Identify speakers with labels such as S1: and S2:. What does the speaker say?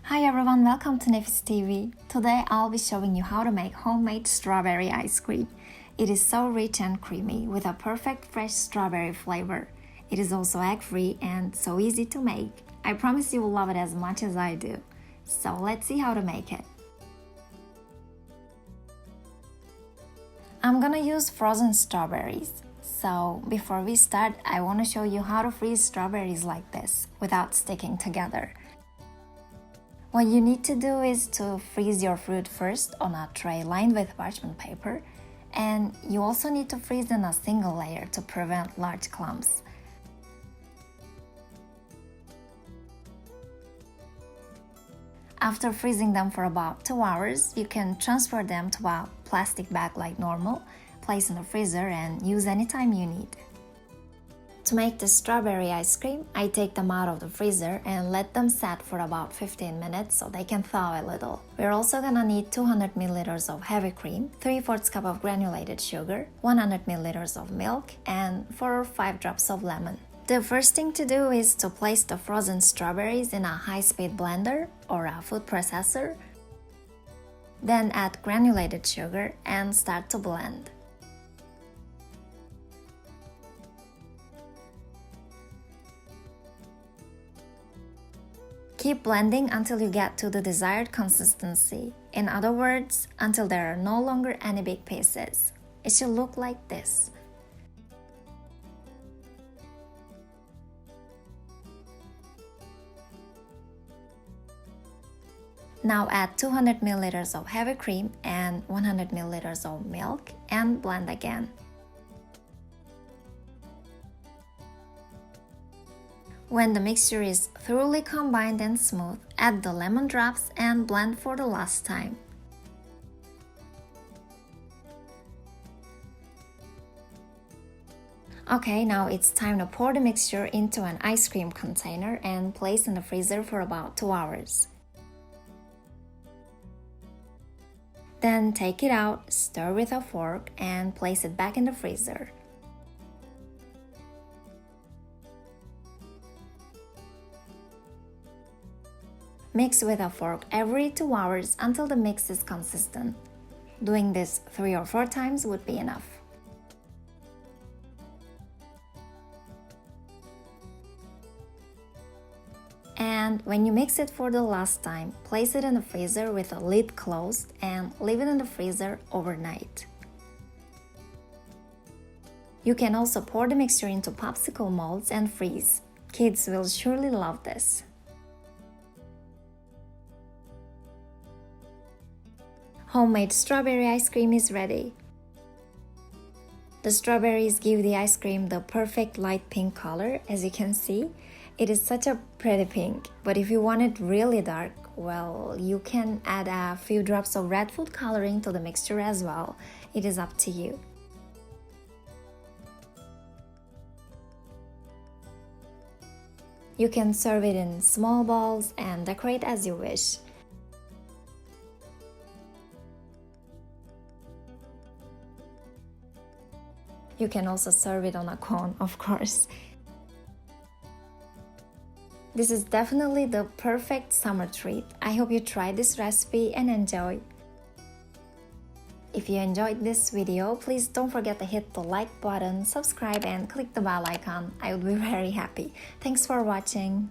S1: Hi everyone, welcome to Nefis TV. Today I'll be showing you how to make homemade strawberry ice cream. It is so rich and creamy with a perfect fresh strawberry flavor. It is also egg-free and so easy to make. I promise you will love it as much as I do. So let's see how to make it. I'm gonna use frozen strawberries. So before we start, I want to show you how to freeze strawberries like this without sticking together. What you need to do is to freeze your fruit first on a tray lined with parchment paper, and you also need to freeze in a single layer to prevent large clumps. After freezing them for about 2 hours, you can transfer them to a plastic bag like normal, place in the freezer and use anytime you need. To make the strawberry ice cream, I take them out of the freezer and let them set for about 15 minutes so they can thaw a little. We're also gonna need 200 milliliters of heavy cream, 3/4 cup of granulated sugar, 100 milliliters of milk, and 4 or 5 drops of lemon. The first thing to do is to place the frozen strawberries in a high-speed blender or a food processor. Then add granulated sugar and start to blend. Keep blending until you get to the desired consistency. In other words, until there are no longer any big pieces. It should look like this. Now add 200 milliliters of heavy cream and 100 milliliters of milk and blend again. When the mixture is thoroughly combined and smooth, add the lemon drops and blend for the last time. Okay, now it's time to pour the mixture into an ice cream container and place in the freezer for about 2 hours. Then take it out, stir with a fork, and place it back in the freezer. Mix with a fork every 2 hours until the mix is consistent. Doing this 3 or 4 times would be enough. And when you mix it for the last time, place it in the freezer with the lid closed and leave it in the freezer overnight. You can also pour the mixture into popsicle molds and freeze. Kids will surely love this. Homemade strawberry ice cream is ready. The strawberries give the ice cream the perfect light pink color, as you can see. It is such a pretty pink, but if you want it really dark, well, you can add a few drops of red food coloring to the mixture as well. It is up to you. You can serve it in small balls and decorate as you wish. You can also serve it on a cone, of course. This is definitely the perfect summer treat. I hope you try this recipe and enjoy. If you enjoyed this video, please don't forget to hit the like button, subscribe, and click the bell icon. I would be very happy. Thanks for watching.